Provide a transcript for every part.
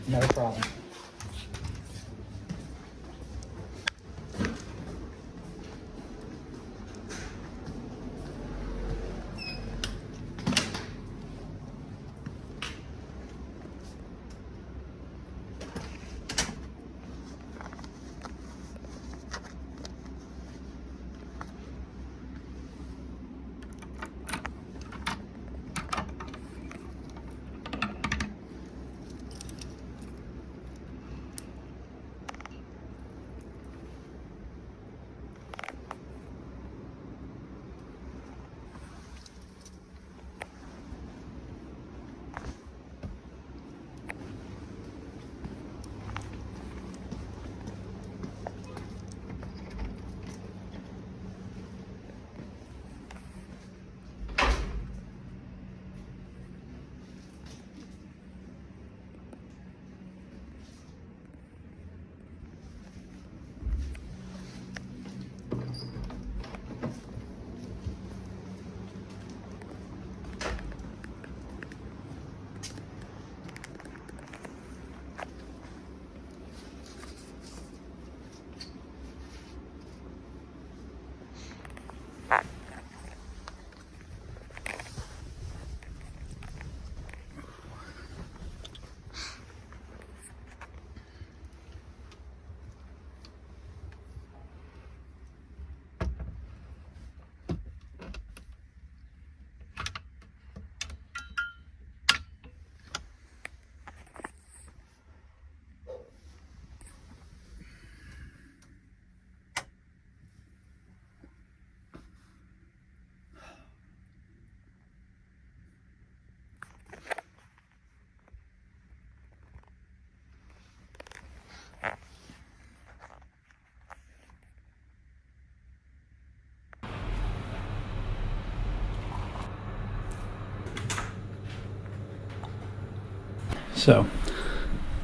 No problem. So,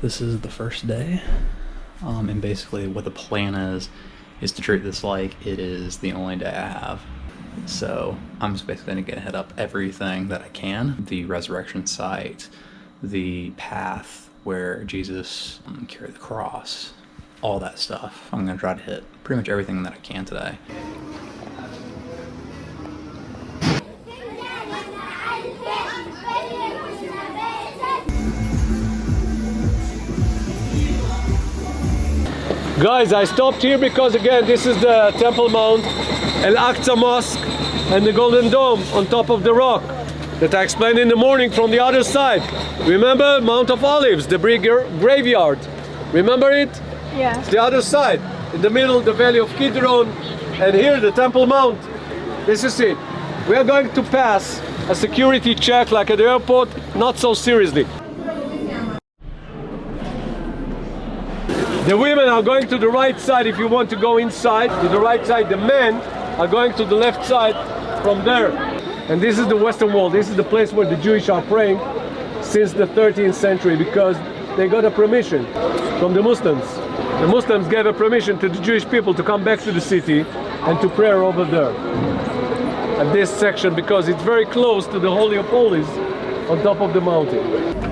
this is the first day, and basically what the plan is to treat this like it is the only day I have. So, I'm just basically gonna head up everything that I can. The resurrection site, the path where Jesus carried the cross, all that stuff. I'm gonna try to hit pretty much everything that I can today. Guys, I stopped here because again, this is the Temple Mount, Al-Aqsa Mosque, and the Golden Dome on top of the rock that I explained in the morning from the other side. Remember Mount of Olives, the big graveyard? Remember it? Yeah. It's the other side. In the middle, the Valley of Kidron, and here the Temple Mount. This is it. We are going to pass a security check like at the airport, not so seriously. The women are going to the right side if you want to go inside, to the right side. The men are going to the left side from there. And this is the Western Wall. This is the place where the Jewish are praying since the 13th century because they got a permission from the Muslims. The Muslims gave a permission to the Jewish people to come back to the city and to pray over there at this section because it's very close to the Holy of Holies on top of the mountain.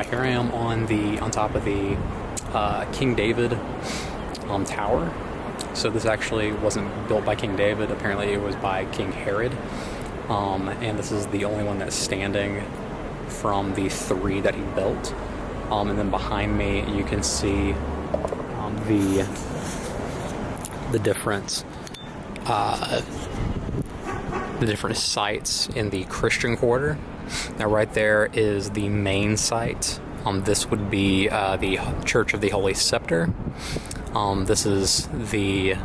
Here I am on top of the King David tower. So this actually wasn't built by King David. Apparently it was by King Herod. And this is the only one that's standing from the three that he built. And then behind me you can see the different sites in the Christian quarter. Now right there is the main site. This would be the Church of the Holy Sepulchre. This is the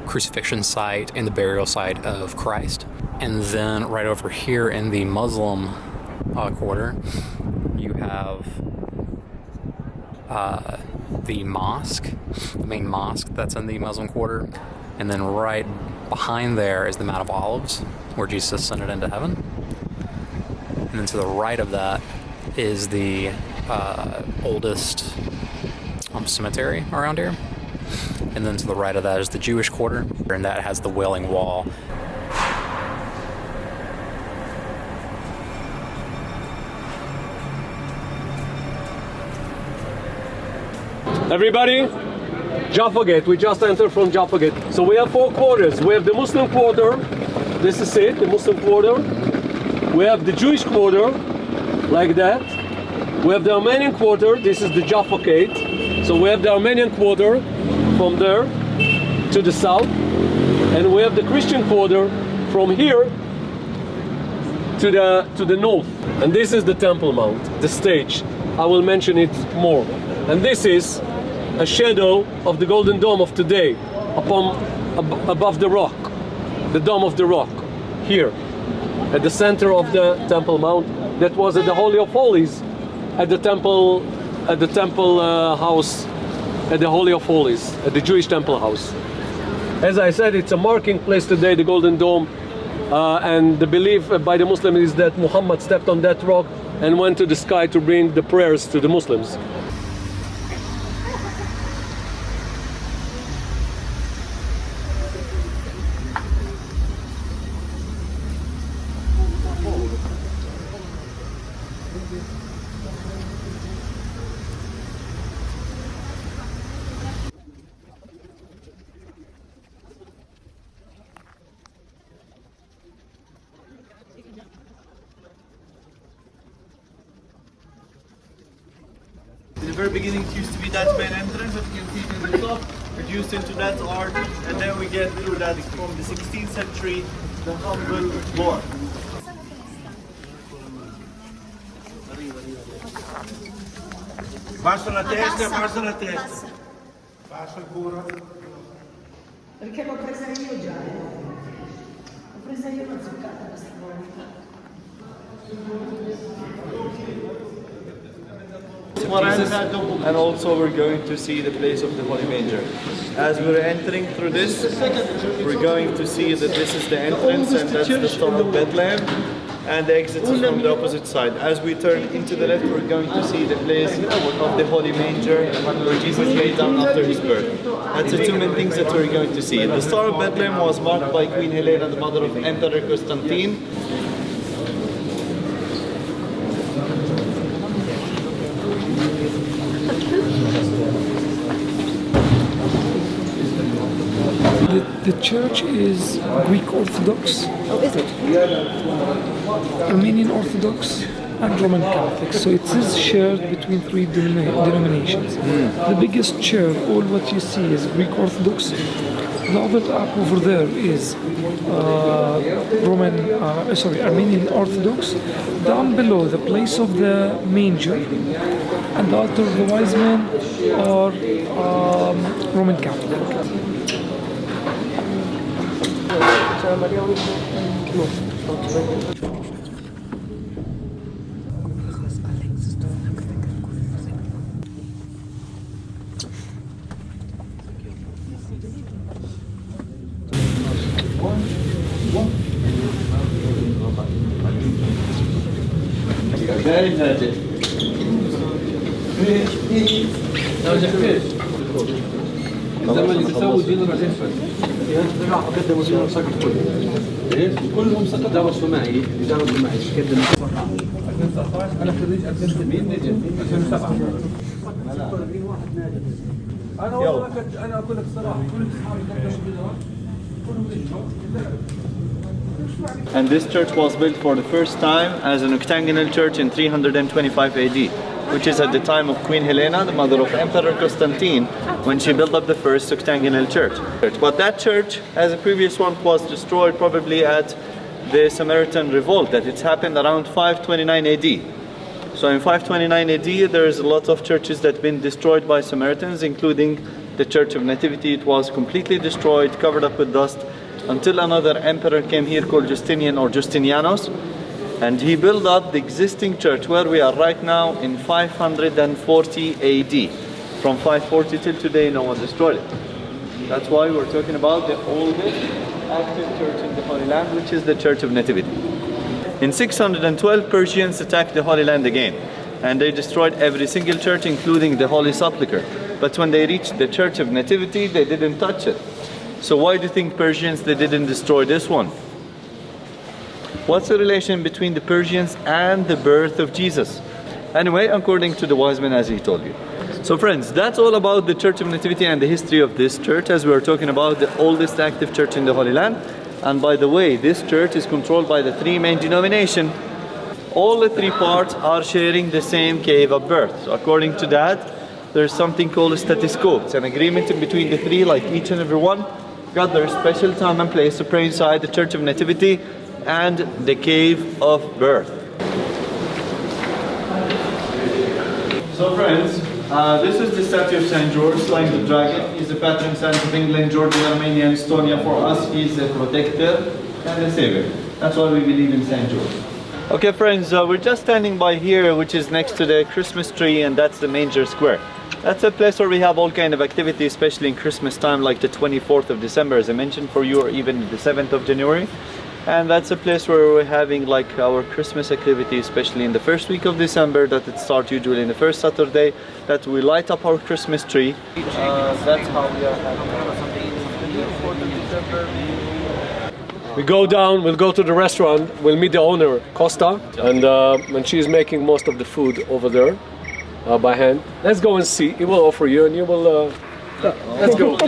crucifixion site and the burial site of Christ. And then right over here in the Muslim quarter, you have the mosque, the main mosque that's in the Muslim quarter. And then right behind there is the Mount of Olives, where Jesus ascended into heaven. And then to the right of that is the oldest cemetery around here. And then to the right of that is the Jewish quarter, and that has the Wailing Wall. Everybody, Jaffa Gate. We just entered from Jaffa Gate. So we have 4 quarters. We have the Muslim quarter. This is it, the Muslim quarter. We have the Jewish quarter, like that. We have the Armenian quarter. This is the Jaffa Gate. So we have the Armenian quarter from there to the south. And we have the Christian quarter from here to the north. And this is the Temple Mount, the stage. I will mention it more. And this is a shadow of the Golden Dome of today above the rock, the Dome of the Rock, here at the center of the Temple Mount. That was at the Holy of Holies, at the temple house, at the Holy of Holies, at the Jewish temple house. As I said, it's a marking place today, the Golden Dome, and the belief by the Muslims is that Muhammad stepped on that rock and went to the sky to bring the prayers to the Muslims. In the very beginning it used to be that main entrance that you can see in the top, reduced into that arch, and then we get through that from the 16th century, the humble door. Basta la testa, basta la testa. Basta ancora. Perché l'ho presa io già, L'ho presa io una zuccata questa volta. Jesus, and also we're going to see the place of the Holy Manger. As we're entering through this, we're going to see that this is the entrance and that's the Star of Bethlehem, and the exit is from the opposite side. As we turn into the left, we're going to see the place of the Holy Manger where Jesus lay down after his birth. That's the 2 main things that we're going to see. The Star of Bethlehem was marked by Queen Helena, the mother of Emperor Constantine. The church is Greek Orthodox. Oh, is it? Armenian Orthodox and Roman Catholic. So it is shared between 3 denominations. The biggest share, all what you see is Greek Orthodox. The other up over there is Armenian Orthodox. Down below, the place of the manger and the altar of the wise men are Roman Catholic. كلهم درسوا معي قدم انا خريج 2008 نجم 2007 انا والله انا اقول لك صراحه كل اصحابي قدموا كلهم And this church was built for the first time as an octagonal church in 325 AD, which is at the time of Queen Helena, the mother of Emperor Constantine, when she built up the first octagonal church. But that church, as the previous one, was destroyed probably at the Samaritan revolt, that it's happened around 529 AD. So in 529 AD, there's a lot of churches that have been destroyed by Samaritans, including the Church of Nativity. It was completely destroyed, covered up with dust, until another emperor came here called Justinian or Justinianus, and he built up the existing church where we are right now in 540 AD. From 540 till today, no one destroyed it. That's why we're talking about the oldest active church in the Holy Land, which is the Church of Nativity. In 612, Persians attacked the Holy Land again, and they destroyed every single church, including the Holy Sepulchre. But when they reached the Church of Nativity, they didn't touch it. So why do you think Persians, they didn't destroy this one? What's the relation between the Persians and the birth of Jesus? Anyway, according to the wise men, as he told you. So friends, that's all about the Church of Nativity and the history of this church, as we are talking about the oldest active church in the Holy Land. And by the way, this church is controlled by the three main denominations. All the three parts are sharing the same cave of birth. So according to that, there's something called a status quo. It's an agreement in between the three, like each and every one got their special time and place to pray inside the Church of Nativity and the cave of birth. So friends, this is the statue of Saint George, flying the dragon. He's the patron saint of England, Georgia, Armenia, and Estonia. For us, he's the protector and the savior. That's why we believe in Saint George. Okay friends, we're just standing by here, which is next to the Christmas tree, and that's the manger square. That's a place where we have all kind of activity, especially in Christmas time, like the 24th of December, as I mentioned for you, or even the 7th of January. And that's a place where we're having like our Christmas activity, especially in the first week of December, that it starts usually in the first Saturday, that we light up our Christmas tree. That's how we are having the 4th of December. We go down, we'll go to the restaurant, we'll meet the owner, Costa, and she's making most of the food over there by hand. Let's go and see. He will offer you, and you will. Let's go.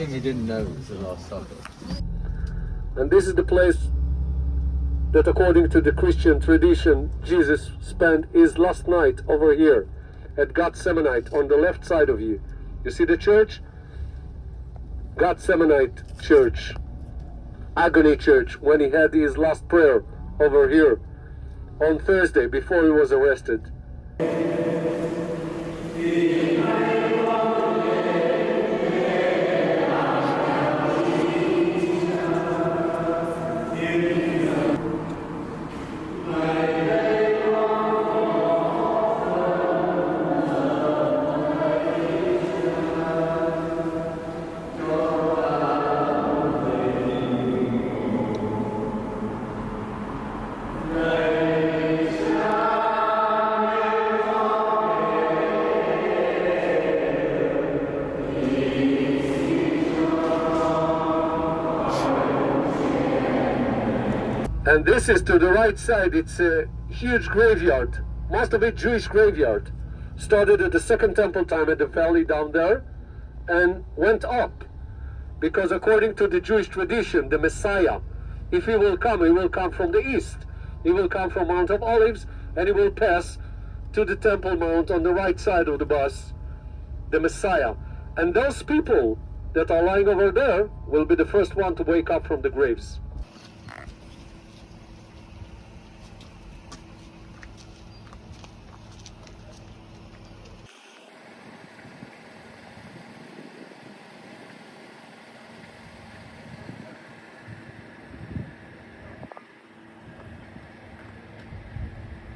He didn't know it was the Last Supper. And this is the place that, according to the Christian tradition, Jesus spent his last night over here at Gethsemane on the left side of you. You see the church? Gethsemane Church, Agony Church, when he had his last prayer over here on Thursday before he was arrested. And this is to the right side. It's a huge graveyard, most of it Jewish graveyard. Started at the Second Temple time at the valley down there and went up. Because according to the Jewish tradition, the Messiah, if he will come from the east. He will come from Mount of Olives, and he will pass to the Temple Mount on the right side of the bus, the Messiah. And those people that are lying over there will be the first one to wake up from the graves.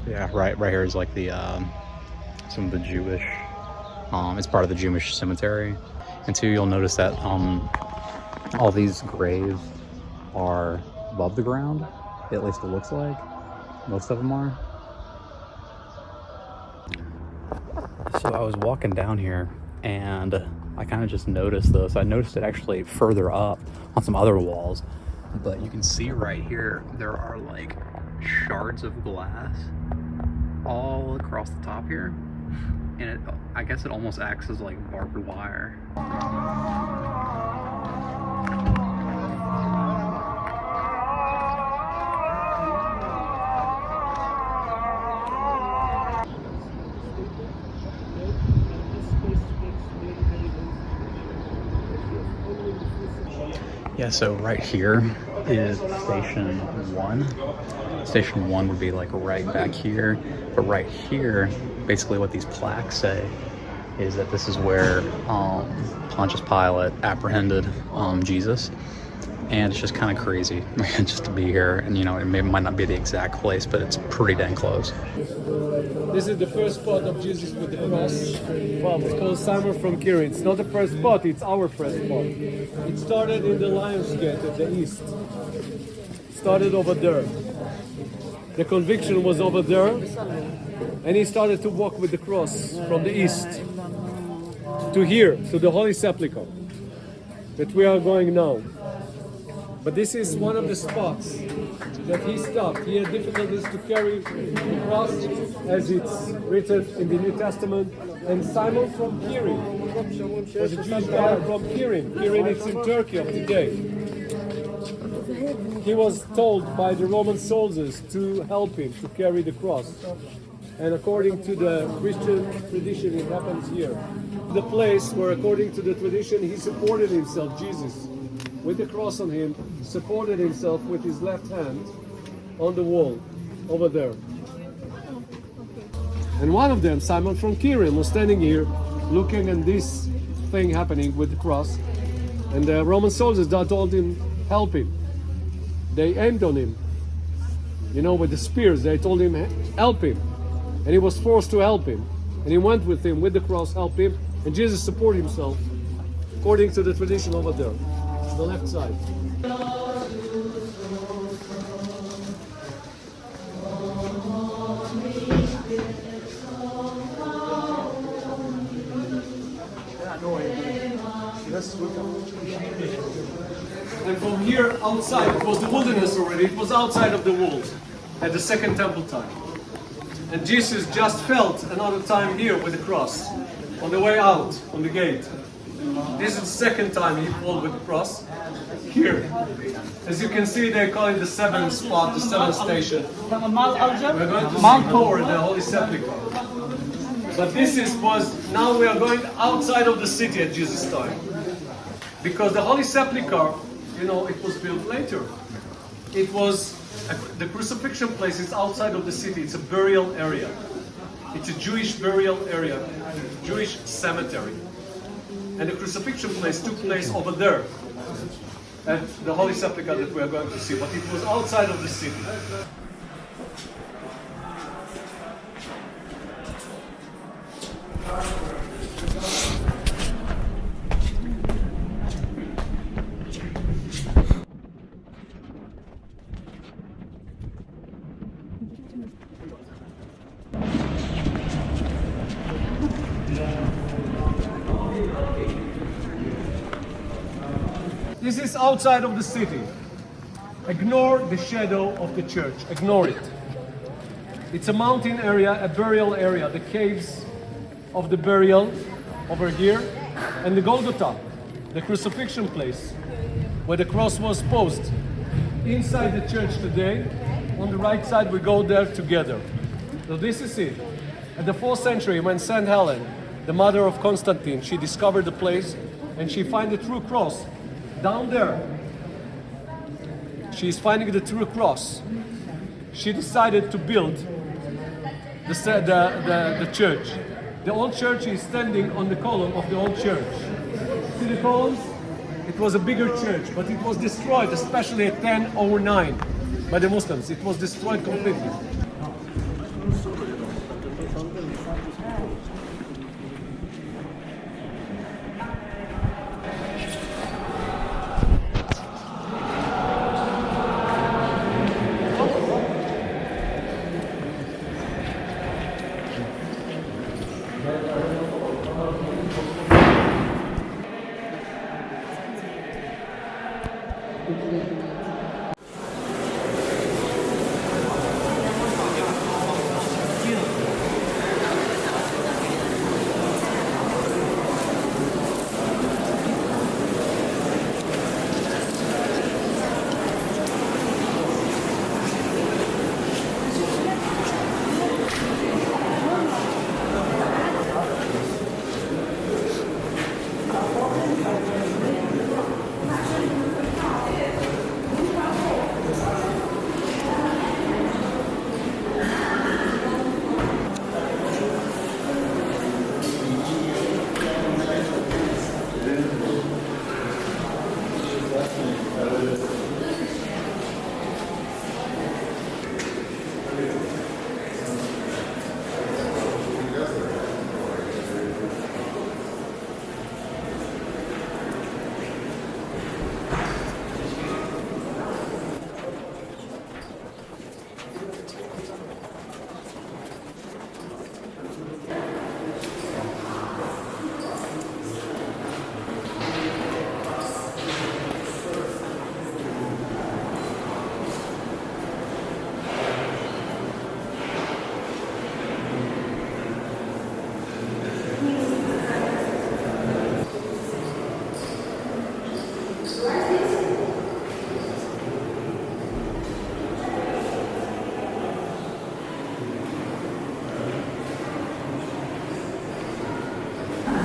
Yeah, right here is like the some of the Jewish. It's part of the Jewish cemetery, and two, you'll notice that all these graves are above the ground. At least it looks like most of them are. So I was walking down here, and I kind of just noticed this. I noticed it actually further up on some other walls, but you can see right here there are like shards of glass all across the top here, and I guess it almost acts as like barbed wire. Yeah, so right here is station 1. Station 1 would be like right back here. But right here, basically what these plaques say is that this is where Pontius Pilate apprehended Jesus. And it's just kind of crazy just to be here. And, you know, it might not be the exact place, but it's pretty dang close. This is the first spot of Jesus with the cross. Well, it's called Simon from Kyrene. It's not the first spot, it's our first spot. It started in the Lion's Gate at the east. Started over there. The conviction was over there. And he started to walk with the cross from the east to here, to the Holy Sepulchre, that we are going now. But this is one of the spots that he stopped. He had difficulties to carry the cross, as it's written in the New Testament. And Simon from Kyrene was a Jewish guy from Kyrene. Kyrene is in Turkey of today. He was told by the Roman soldiers to help him to carry the cross. And according to the Christian tradition, it happens here. The place where, according to the tradition, he supported himself, Jesus, with the cross on him, supported himself with his left hand on the wall over there. And one of them, Simon from Kyrene, was standing here looking at this thing happening with the cross. And the Roman soldiers that told him, help him. They aimed on him, you know, with the spears. They told him, help him. And he was forced to help him. And he went with him, with the cross, help him. And Jesus supported himself, according to the tradition over there, the left side. And from here outside, it was the wilderness already, it was outside of the walls at the second temple time. And Jesus just felt another time here with the cross, on the way out, on the gate. This is the second time he fought with the cross, here. As you can see, they call it the seventh spot, the seventh station. We're going to see more the Holy Sepulchre. But now we are going outside of the city at Jesus' time. Because the Holy Sepulchre, you know, it was built later. It was, the crucifixion place is outside of the city. It's a burial area. It's a Jewish burial area, Jewish cemetery. And the crucifixion place took place over there at the Holy Sepulchre that we are going to see. But it was outside of the city. This is outside of the city. Ignore the shadow of the church. Ignore it. It's a mountain area, a burial area, the caves of the burial over here, and the Golgotha, the crucifixion place, where the cross was posed. Inside the church today, on the right side, we go there together. So this is it. At the 4th century, when St. Helen, the mother of Constantine, she discovered the place, and she found the true cross down there. She's finding the true cross. She decided to build the church. The old church is standing on the column of the old church. See the columns? It was a bigger church, but it was destroyed, especially at 1009 by the Muslims. It was destroyed completely.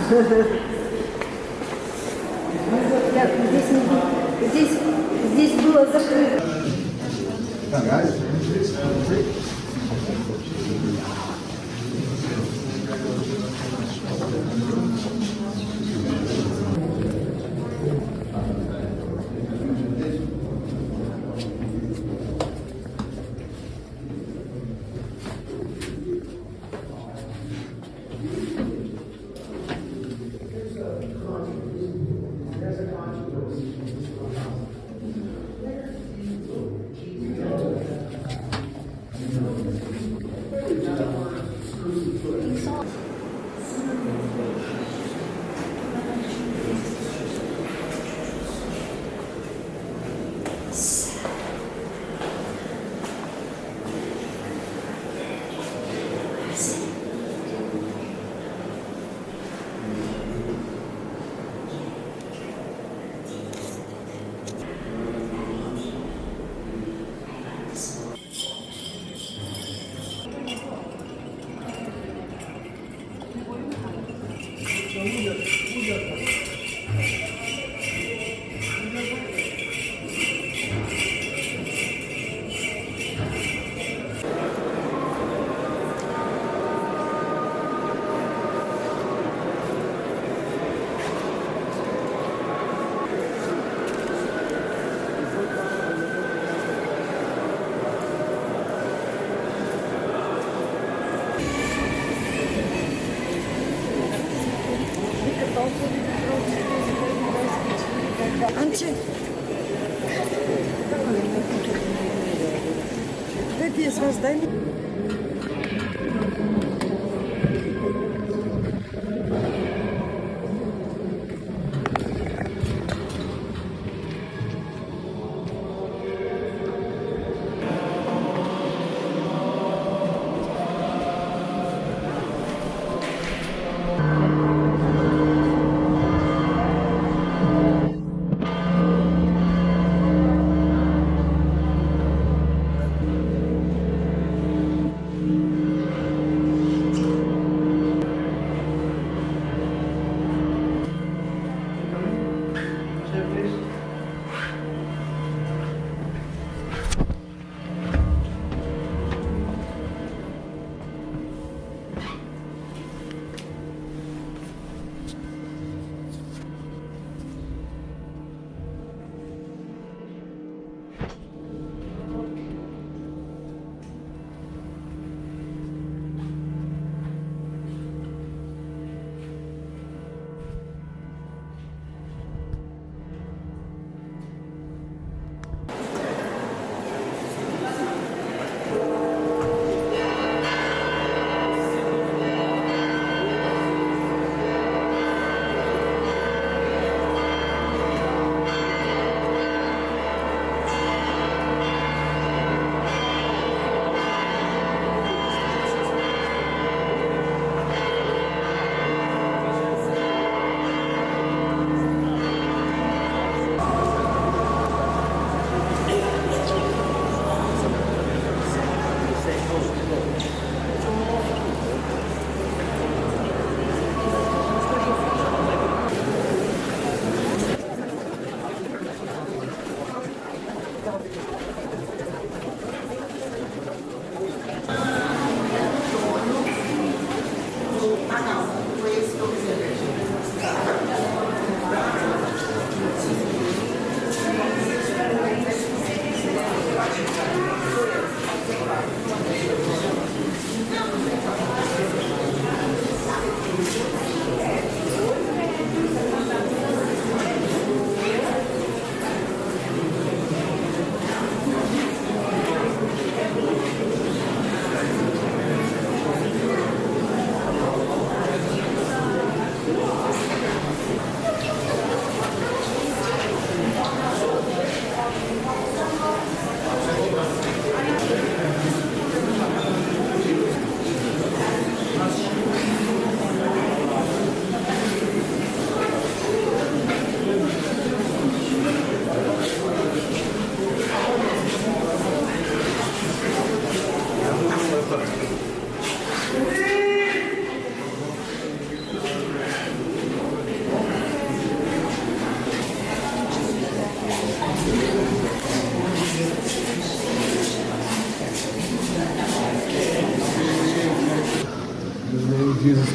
Так, здесь было закрыто. Какие создания?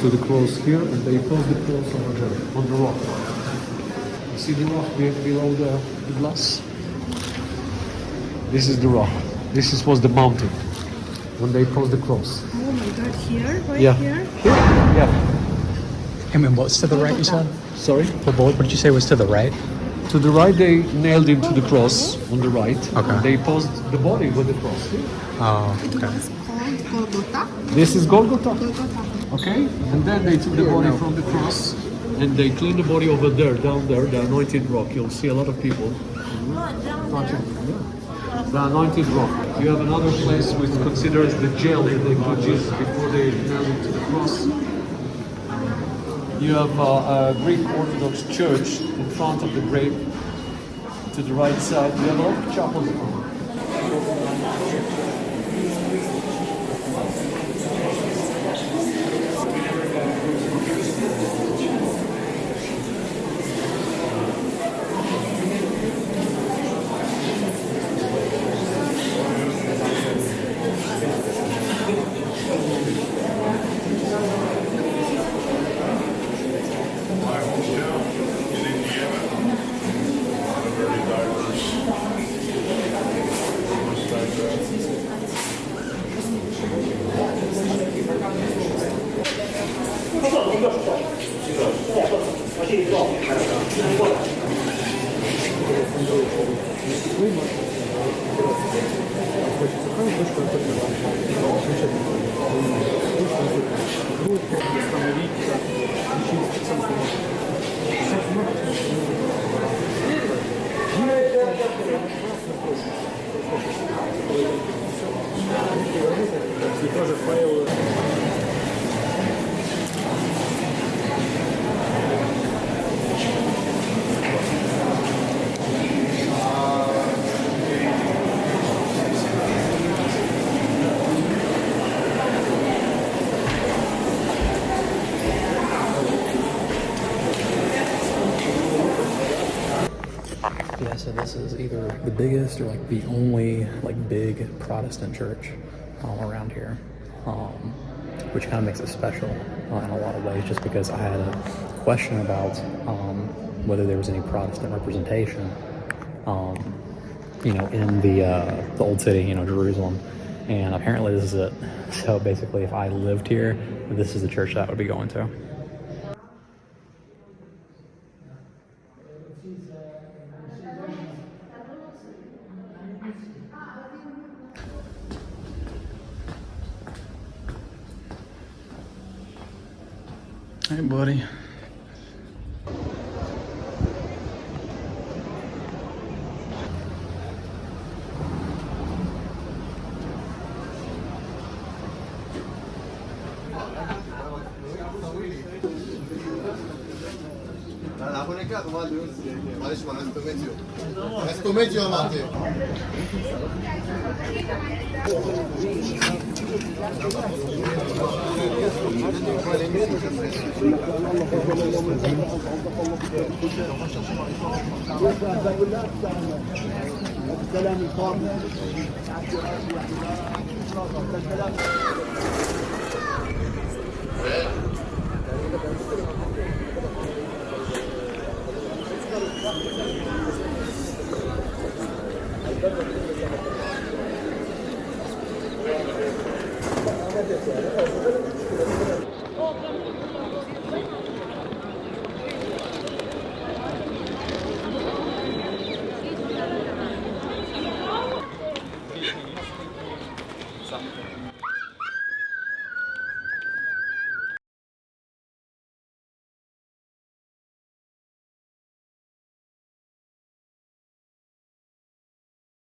to the cross here, and they pose the cross over there, on the rock. You see the rock below the glass? This is the rock. This was the mountain when they posed the cross. Oh my God, here? Right Yeah. here? Yeah. And what's to the right, you said? Sorry? What did you say was to the right? To the right, they nailed him to the cross on the right. Okay. They posed the body with the cross. Oh, It was called Golgotha. This is Golgotha. Golgotha. Okay? And then they took the body from the cross and they cleaned the body over there, down there, the anointed rock. You'll see a lot of people touching. Yeah. The anointed rock. You have another place which considers the jail that they put Jesus before they nailed him to the cross. You have a Greek Orthodox church in front of the grave. To the right side, you have a lot of chapels. Yeah, so this is either the biggest or like the only like big Protestant church around here, which kind of makes it special in a lot of ways, just because I had a question about whether there was any Protestant representation, in the old city, Jerusalem, and apparently this is it. So basically, if I lived here, this is the church that I would be going to. Hey, buddy.